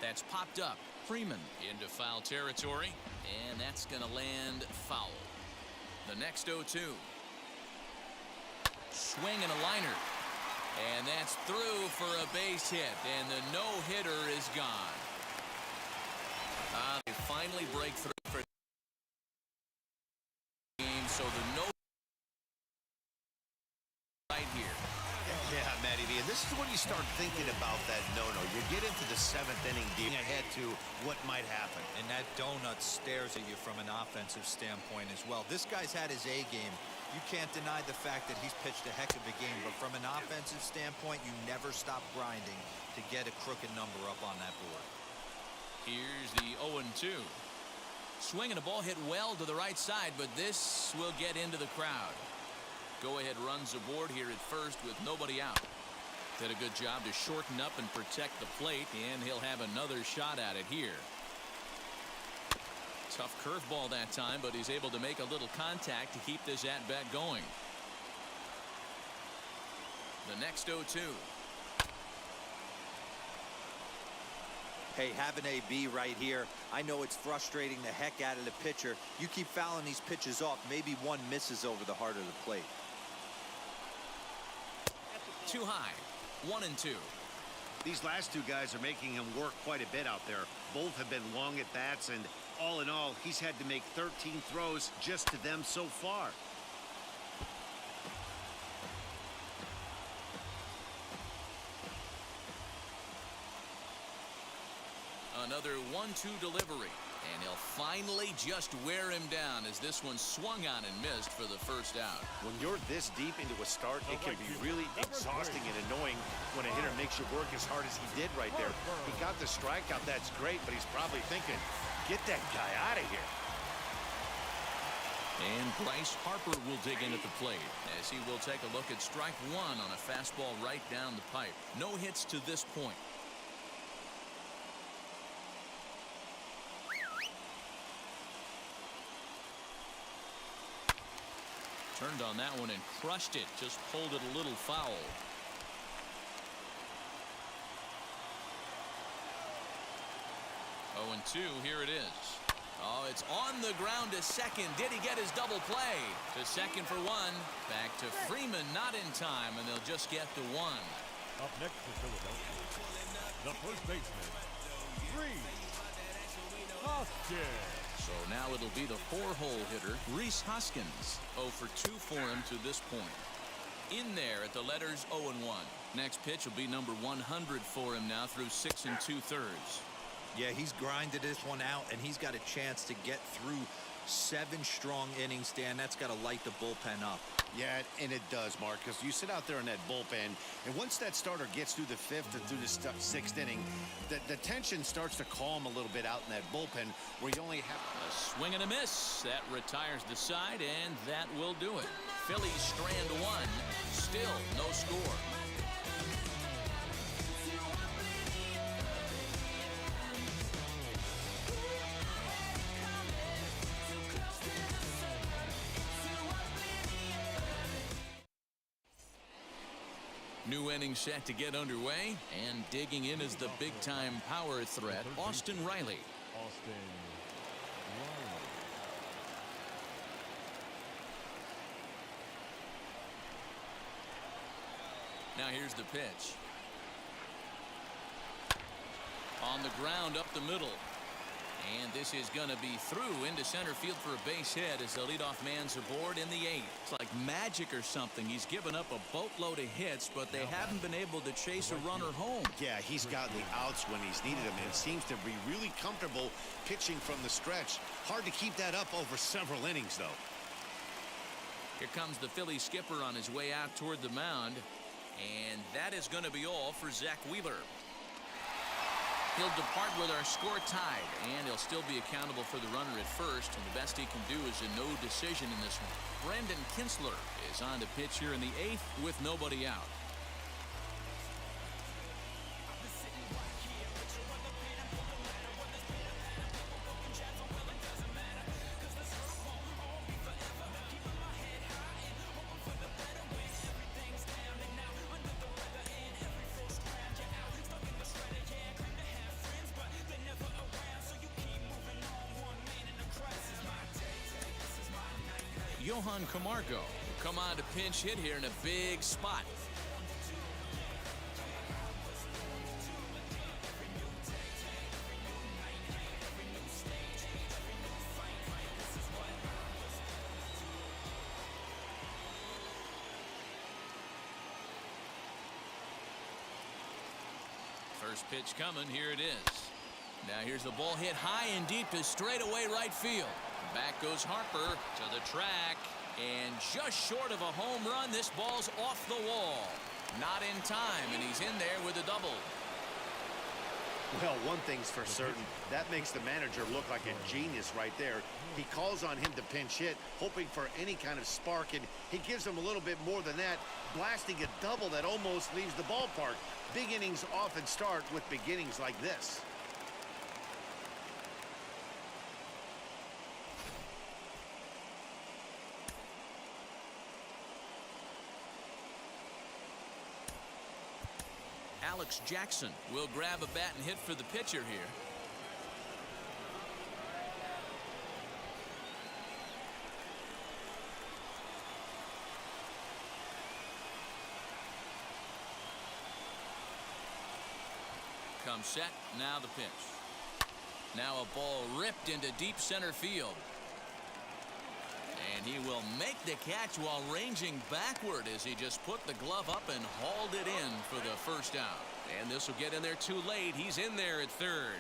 That's popped up. Freeman into foul territory, and that's going to land foul. The next 0-2. Swing and a liner. And that's through for a base hit, and the no-hitter is gone. They finally break through for the game, so the no right here. Yeah, Matty V, and this is when you start thinking about that no-no. You get into the 7th inning, deep ahead to what might happen. And that donut stares at you from an offensive standpoint as well. This guy's had his A game. You can't deny the fact that he's pitched a heck of a game, but from an offensive standpoint, you never stop grinding to get a crooked number up on that board. Here's the 0-2. Swinging a ball hit well to the right side, but this will get into the crowd. Go-ahead runs aboard here at first with nobody out. Did a good job to shorten up and protect the plate, and he'll have another shot at it here. Tough curveball that time, but he's able to make a little contact to keep this at-bat going. The next 0-2. Hey, have an AB right here. I know it's frustrating the heck out of the pitcher. You keep fouling these pitches off, maybe one misses over the heart of the plate. Too high. 1-2. These last two guys are making him work quite a bit out there. Both have been long at bats, and all in all, he's had to make 13 throws just to them so far. Another 1-2 delivery, and he'll finally just wear him down as this one swung on and missed for the first out. When you're this deep into a start, it can be really exhausting and annoying when a hitter makes you work as hard as he did right there. He got the strikeout, that's great, but he's probably thinking, get that guy out of here. And Bryce Harper will dig in at the plate as he will take a look at strike one on a fastball right down the pipe. No hits to this point. Turned on that one and crushed it. Just pulled it a little foul. Oh, and 2, here it is. Oh, it's on the ground to second. Did he get his double play? To second for 1. Back to Freeman, not in time, and they'll just get the 1. Up next for Philadelphia, the first baseman, Rhys Hoskins. So now it'll be the 4-hole hitter, Rhys Hoskins. 0 for 2 for him to this point. In there at the letters 0-1. Next pitch will be number 100 for him now through 6 2/3. Yeah, he's grinded this one out, and he's got a chance to get through 7 strong innings, Dan. That's got to light the bullpen up. Yeah, and it does, Mark, because you sit out there in that bullpen, and once that starter gets through the 5th and through the 6th inning, the tension starts to calm a little bit out in that bullpen where you only have a swing and a miss. That retires the side, and that will do it. Phillies strand 1. Still no score. New inning set to get underway, and digging in is the big-time power threat, Austin Riley. Austin Riley. Now here's the pitch. On the ground up the middle. And this is going to be through into center field for a base hit as the leadoff man's aboard in the 8th. It's like magic or something. He's given up a boatload of hits, but they haven't been able to chase a runner home. Yeah, he's gotten the outs when he's needed them and seems to be really comfortable pitching from the stretch. Hard to keep that up over several innings, though. Here comes the Philly skipper on his way out toward the mound. And that is going to be all for Zach Wheeler. He'll depart with our score tied, and he'll still be accountable for the runner at first, and the best he can do is a no decision in this one. Brendan Kinsler is on to pitch here in the 8th with nobody out. Johan Camargo will come on to pinch hit here in a big spot. First pitch coming. Here it is. Now here's the ball hit high and deep to straightaway right field. Back goes Harper to the track, and just short of a home run. This ball's off the wall. Not in time, and he's in there with a double. Well, one thing's for certain. That makes the manager look like a genius right there. He calls on him to pinch hit, hoping for any kind of spark, and he gives him a little bit more than that, blasting a double that almost leaves the ballpark. Big innings often start with beginnings like this. Alex Jackson will grab a bat and hit for the pitcher here. Comes set. Now the pitch. Now a ball ripped into deep center field. And he will make the catch while ranging backward as he just put the glove up and hauled it in for the first out. And this will get in there too late. He's in there at third.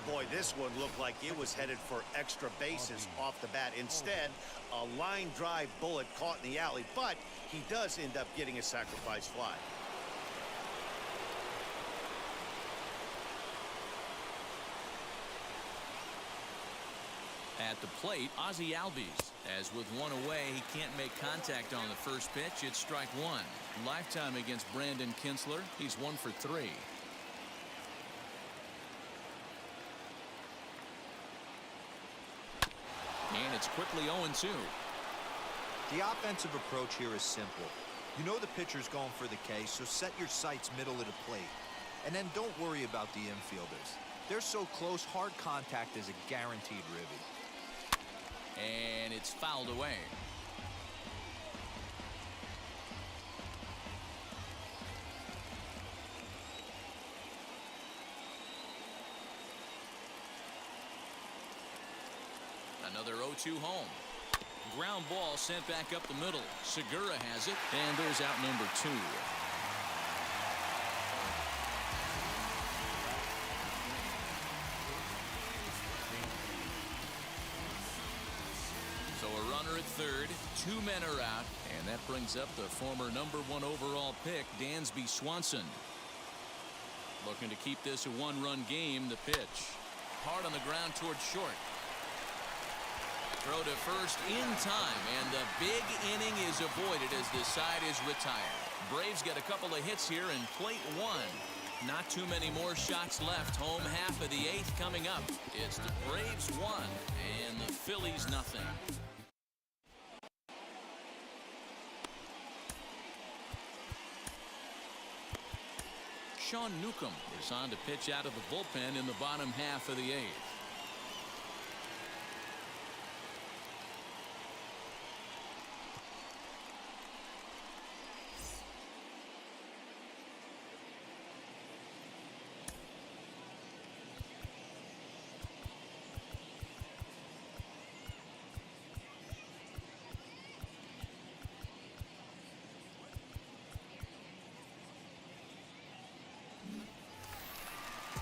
Boy, this one looked like it was headed for extra bases off the bat. Instead, a line drive bullet caught in the alley, but he does end up getting a sacrifice fly. At the plate, Ozzie Albies. As with one away, he can't make contact on the first pitch. It's strike one. Lifetime against Brandon Kintzler. He's 1 for 3. And it's quickly 0-2. The offensive approach here is simple. You know the pitcher's going for the K, so set your sights middle of the plate. And then don't worry about the infielders. They're so close, hard contact is a guaranteed ribby. And it's fouled away. Another 0-2 home. Ground ball sent back up the middle. Segura has it, and there's out number 2. So a runner at third, 2 men are out, and that brings up the former #1 overall pick, Dansby Swanson. Looking to keep this a 1-run game. The pitch. Hard on the ground towards short. Throw to first in time, and the big inning is avoided as the side is retired. Braves get a couple of hits here in plate 1. Not too many more shots left. Home half of the 8th coming up. It's the Braves 1 and the Phillies nothing. Sean Newcomb is on to pitch out of the bullpen in the bottom half of the 8th.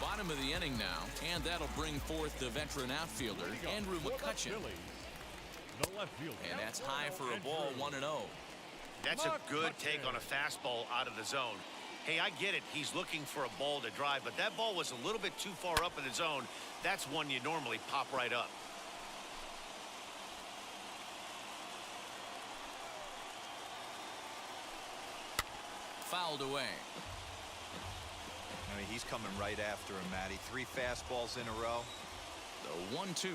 Bottom of the inning now, and that'll bring forth the veteran outfielder, Andrew McCutchen. And that's high for a ball, 1-0. That's a good take on a fastball out of the zone. Hey, I get it. He's looking for a ball to drive, but that ball was a little bit too far up in the zone. That's one you normally pop right up. Fouled away. I mean, he's coming right after him, Matty. 3 fastballs in a row. The 1-2.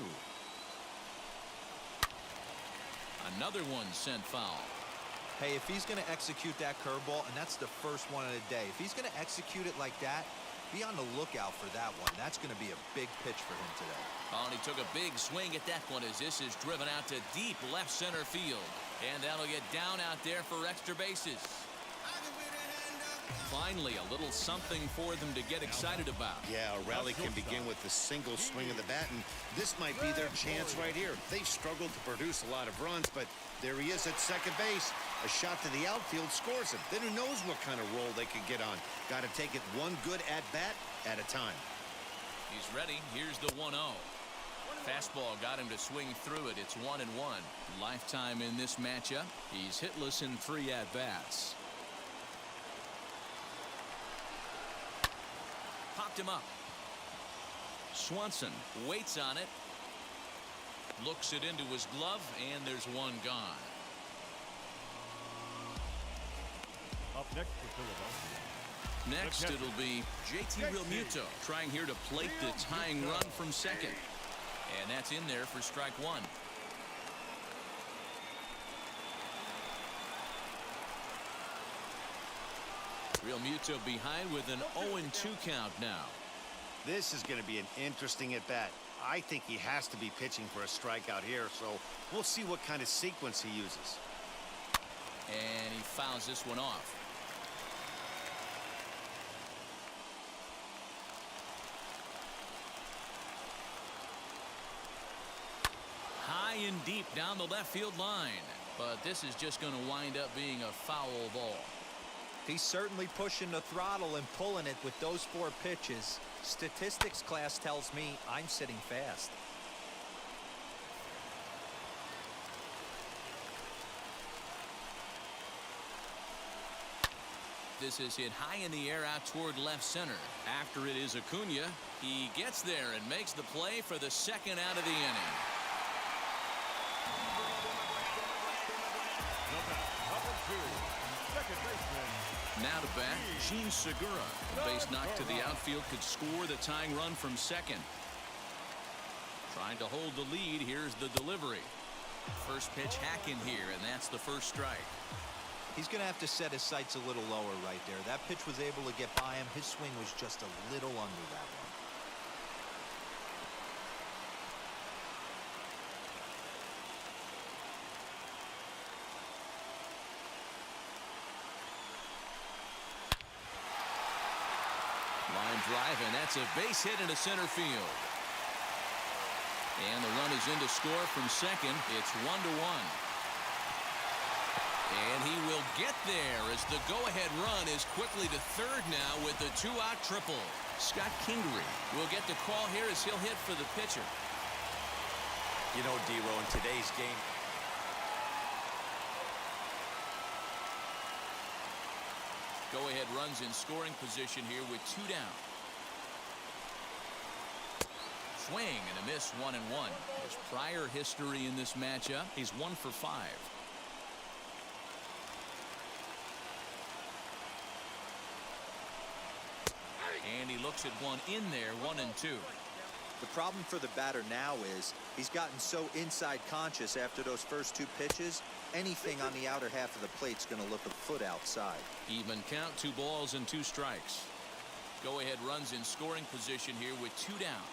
Another one sent foul. Hey, if he's going to execute that curveball, and that's the first one of the day, if he's going to execute it like that, Be on the lookout for that one. That's going to be a big pitch for him today. Oh, and he took a big swing at that one as this is driven out to deep left center field. And that'll get down out there for extra bases. Finally, a little something for them to get excited about. Yeah, a rally can begin with a single swing of the bat, and this might be their chance right here. They've struggled to produce a lot of runs, but there he is at second base. A shot to the outfield scores him. Then who knows what kind of roll they could get on. Got to take it one good at-bat at a time. He's ready. Here's the 1-0. Fastball got him to swing through it. It's 1-1. Lifetime in this matchup. He's hitless in 3 at-bats. Popped him up. Swanson waits on it. Looks it into his glove, and there's one gone. Up next for Philadelphia. Next, it'll be JT Realmuto trying here to plate the tying run from second. And that's in there for strike one. Realmuto behind with an 0-2 count now. This is going to be an interesting at-bat. I think he has to be pitching for a strikeout here, so we'll see what kind of sequence he uses. And he fouls this one off. High and deep down the left field line. But this is just going to wind up being a foul ball. He's certainly pushing the throttle and pulling it with those 4 pitches. Statistics class tells me I'm sitting fast. This is hit high in the air out toward left center. After it is Acuna. He gets there and makes the play for the second out of the inning. Second baseman. Now to bat, Gene Segura. A base knock to the outfield could score the tying run from second. Trying to hold the lead. Here's the delivery. First pitch hack in here, and that's the first strike. He's going to have to set his sights a little lower right there. That pitch was able to get by him. His swing was just a little under that one. Line drive, and that's a base hit into center field. And the run is in to score from second. It's 1-1. And he will get there as the go-ahead run is quickly to third now with the 2-out triple. Scott Kingery will get the call here as he'll hit for the pitcher. You know, D-Row, in today's game, Go-ahead runs in scoring position here with 2 down. Swing and a miss, 1-1. His prior history in this matchup, he's 1 for 5. And he looks at one in there, 1-2. The problem for the batter now is he's gotten so inside conscious after those first 2 pitches. Anything on the outer half of the plate is going to look a foot outside. Even count, 2 balls and 2 strikes. Go-ahead runs in scoring position here with 2 down.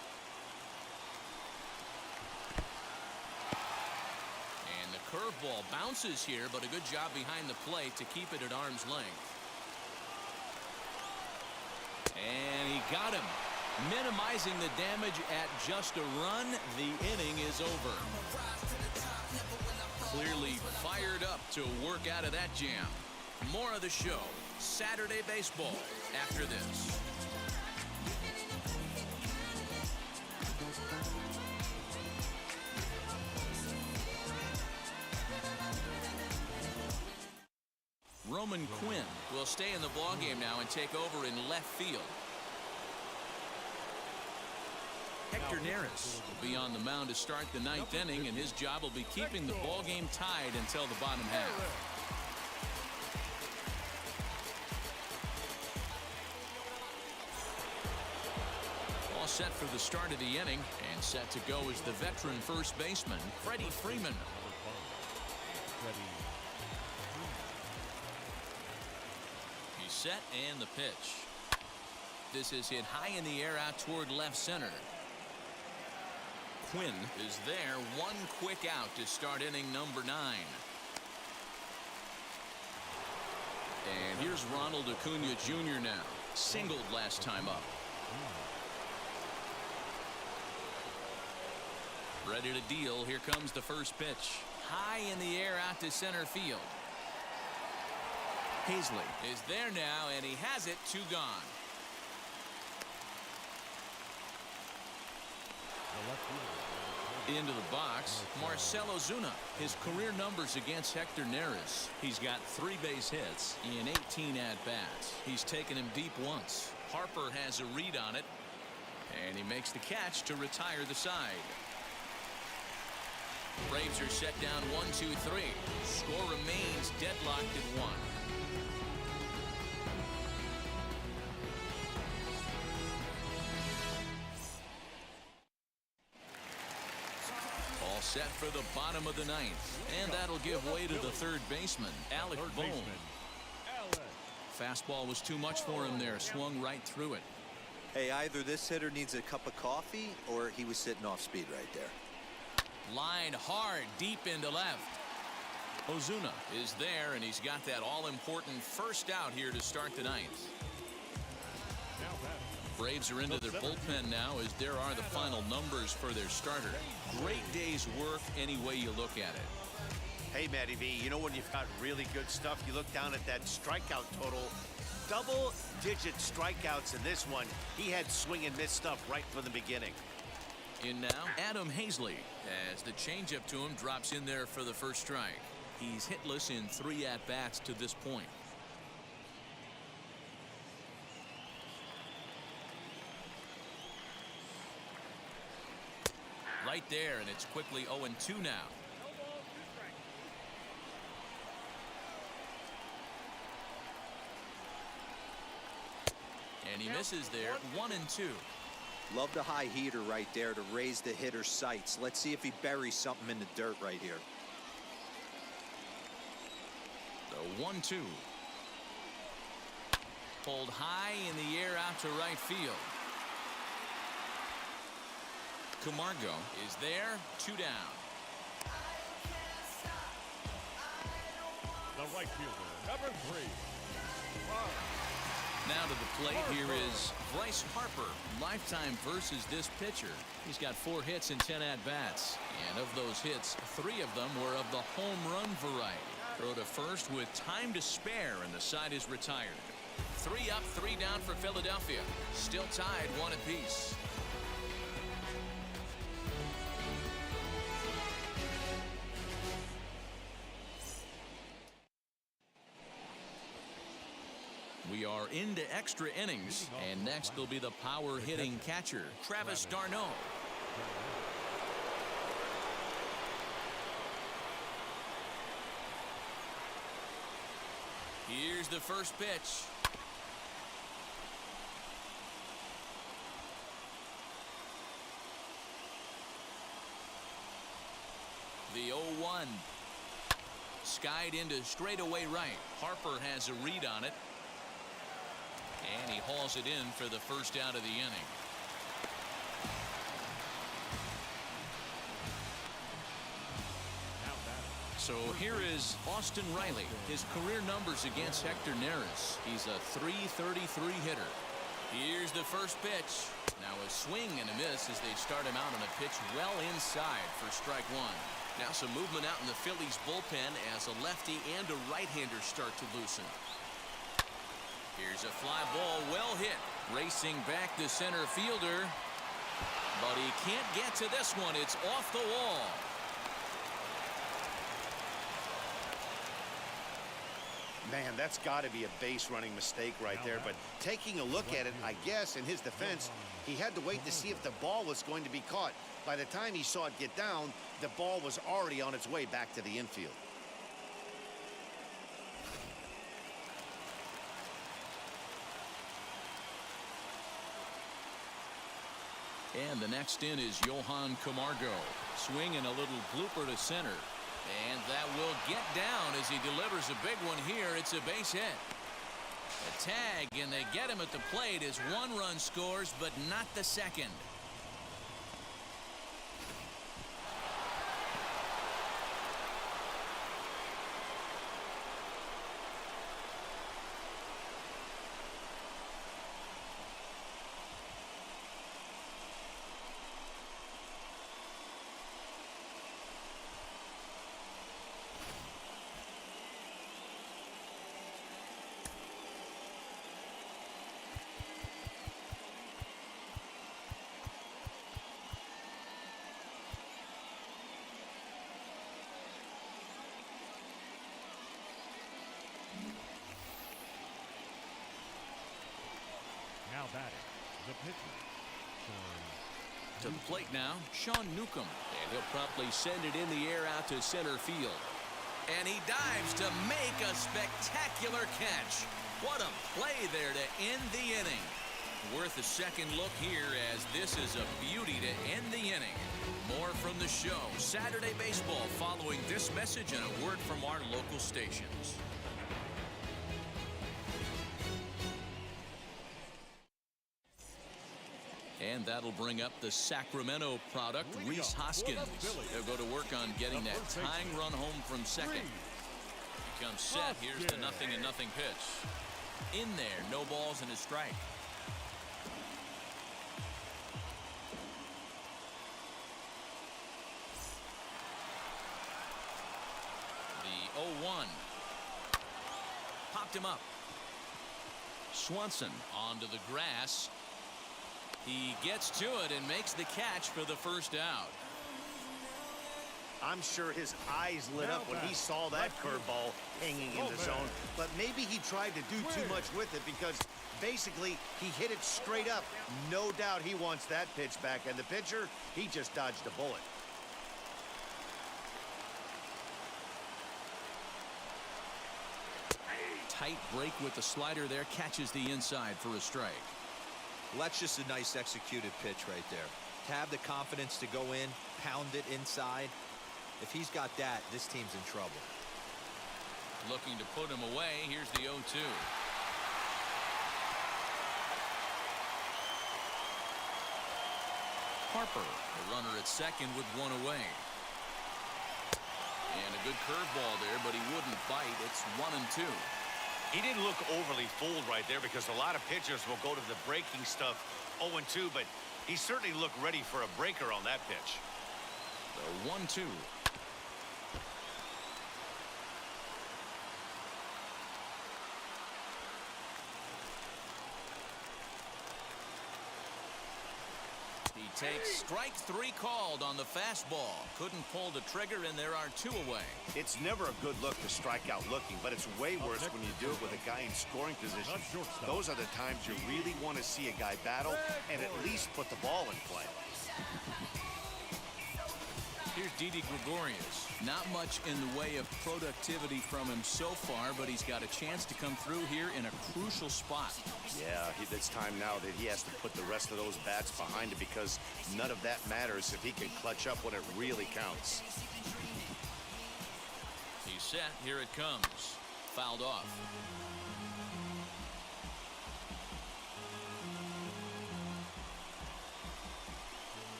And the curveball bounces here, but a good job behind the plate to keep it at arm's length. And he got him. Minimizing the damage at just a run. The inning is over. Clearly fired up to work out of that jam. More of the show. Saturday Baseball after this. Roman Quinn will stay in the ballgame now and take over in left field. Hector Neris will be on the mound to start the 9th inning, and his job will be keeping the ballgame tied until the bottom half. All set for the start of the inning, and set to go is the veteran first baseman, Freddie Freeman. He's set, and the pitch. This is hit high in the air out toward left center. Quinn is there. One quick out to start inning number 9. And here's Ronald Acuna Jr. now. Singled last time up. Ready to deal. Here comes the first pitch. High in the air out to center field. Hazley is there now, and he has it. 2 gone. Into the box, Marcell Ozuna. His career numbers against Hector Neris. He's got 3 base hits in 18 at-bats. He's taken him deep once. Harper has a read on it, and he makes the catch to retire the side. Braves are set down 1-2-3. Score remains deadlocked at 1. All set for the bottom of the 9th, and that'll give way to the third baseman, Alec Bohm. Fastball was too much for him there. Swung right through it. Hey, either this hitter needs a cup of coffee or he was sitting off speed right there. Line hard deep into left. Ozuna is there, and he's got that all-important first out here to start the 9th. Braves are into their bullpen now, as there are the final numbers for their starter. Great day's work any way you look at it. Hey, Matty V, you know when you've got really good stuff, you look down at that strikeout total. Double-digit strikeouts in this one. He had swing and miss stuff right from the beginning. In now, Adam Hazley, as the changeup to him drops in there for the first strike. He's hitless in 3 at-bats to this point. Right there, and it's quickly 0-2 now. And he misses there. 1-2. Love the high heater right there to raise the hitter's sights. Let's see if he buries something in the dirt right here. The 1-2. Pulled high in the air out to right field. Camargo is there. 2 down. The right fielder, number 3. Now to the plate, here is Bryce Harper. Lifetime versus this pitcher. He's got 4 hits and 10 at-bats. And of those hits, 3 of them were of the home run variety. Throw to first with time to spare, and the side is retired. 3 up, 3 down for Philadelphia. Still tied 1 apiece. We are into extra innings, and next will be the power hitting catcher, Travis d'Arnaud. Here's the first pitch. The 0-1. Skied into straightaway right. Harper has a read on it. And he hauls it in for the first out of the inning. So here is Austin Riley. His career numbers against Hector Neris. He's a .333 hitter. Here's the first pitch. Now a swing and a miss as they start him out on a pitch well inside for strike 1. Now some movement out in the Phillies bullpen as a lefty and a right-hander start to loosen. Here's a fly ball, well hit. Racing back the center fielder. But he can't get to this one. It's off the wall. Man, that's got to be a base running mistake right there. But taking a look at it, I guess, in his defense, he had to wait to see if the ball was going to be caught. By the time he saw it get down, the ball was already on its way back to the infield. And the next in is Johan Camargo. Swinging a little blooper to center. And that will get down as he delivers a big one here. It's a base hit. A tag, and they get him at the plate as one run scores, but not the second. Now batting, the pitcher, Sean. To the plate now, Sean Newcomb. And he'll promptly send it in the air out to center field. And he dives to make a spectacular catch. What a play there to end the inning. Worth a second look here, as this is a beauty to end the inning. More from the show, Saturday Baseball, following this message and a word from our local stations. And that'll bring up the Sacramento product, Rhys Hoskins. They'll go to work on getting that tying run home from second. He comes set. Here's the 0-0 pitch. In there, no balls and a strike. The 0-1. Popped him up. Swanson onto the grass. He gets to it and makes the catch for the first out. I'm sure his eyes lit up when he saw that curveball hanging in the zone, but maybe he tried to do too much with it because basically he hit it straight up. No doubt he wants that pitch back, and the pitcher, he just dodged a bullet. Tight break with the slider there, catches the inside for a strike. Well, that's just a nice executed pitch right there. To have the confidence to go in, pound it inside. If he's got that, this team's in trouble. Looking to put him away. Here's the 0-2. Harper, the runner at second with one away. And a good curveball there, but he wouldn't bite. It's 1-2. He didn't look overly fooled right there because a lot of pitchers will go to the breaking stuff 0-2, but he certainly looked ready for a breaker on that pitch. The 1-2. He takes strike three called on the fastball. Couldn't pull the trigger, and there are two away. It's never a good look to strike out looking, but it's way worse when you do it with a guy in scoring position. Those are the times you really want to see a guy battle and at least put the ball in play. Here's Didi Gregorius. Not much in the way of productivity from him so far, but he's got a chance to come through here in a crucial spot. Yeah, it's time now that he has to put the rest of those bats behind him because none of that matters if he can clutch up when it really counts. He's set. Here it comes. Fouled off.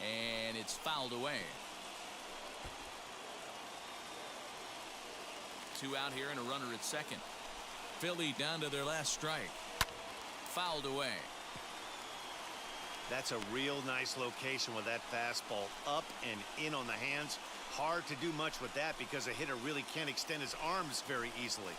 And it's fouled away. Two out here and a runner at second. Philly down to their last strike. Fouled away. That's a real nice location with that fastball up and in on the hands. Hard to do much with that because a hitter really can't extend his arms very easily.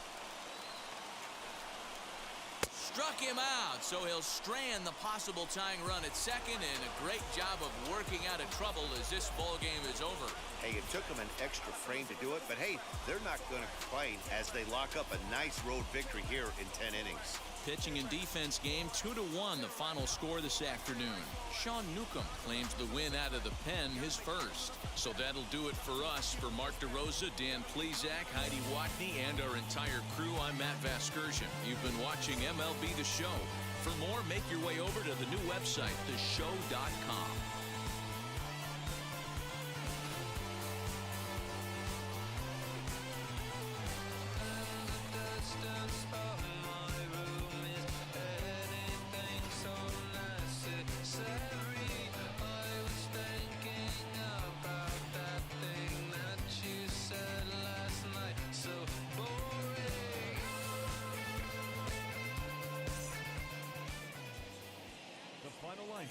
Struck him out, so he'll strand the possible tying run at second, and a great job of working out of trouble as this ball game is over. Hey, it took them an extra frame to do it, but hey, they're not going to complain as they lock up a nice road victory here in 10 innings. Pitching and defense game 2-1, the final score this afternoon. Sean Newcomb claims the win out of the pen, his first. So that'll do it for us. For Mark DeRosa, Dan Plesac, Heidi Watney, and our entire crew, I'm Matt Vasgersian. You've been watching MLB The Show. For more, make your way over to the new website, theshow.com.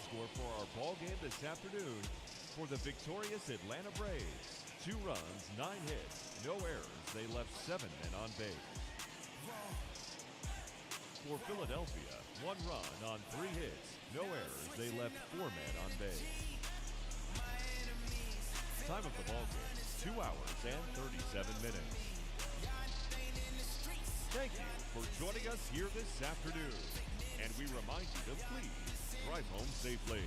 score for our ball game this afternoon for the victorious Atlanta Braves. 2 runs, 9 hits, no errors. They left 7 men on base. For Philadelphia, 1 run on 3 hits, no errors. They left 4 men on base. Time of the ball game, 2 hours and 37 minutes. Thank you for joining us here this afternoon. And we remind you to please drive home safely.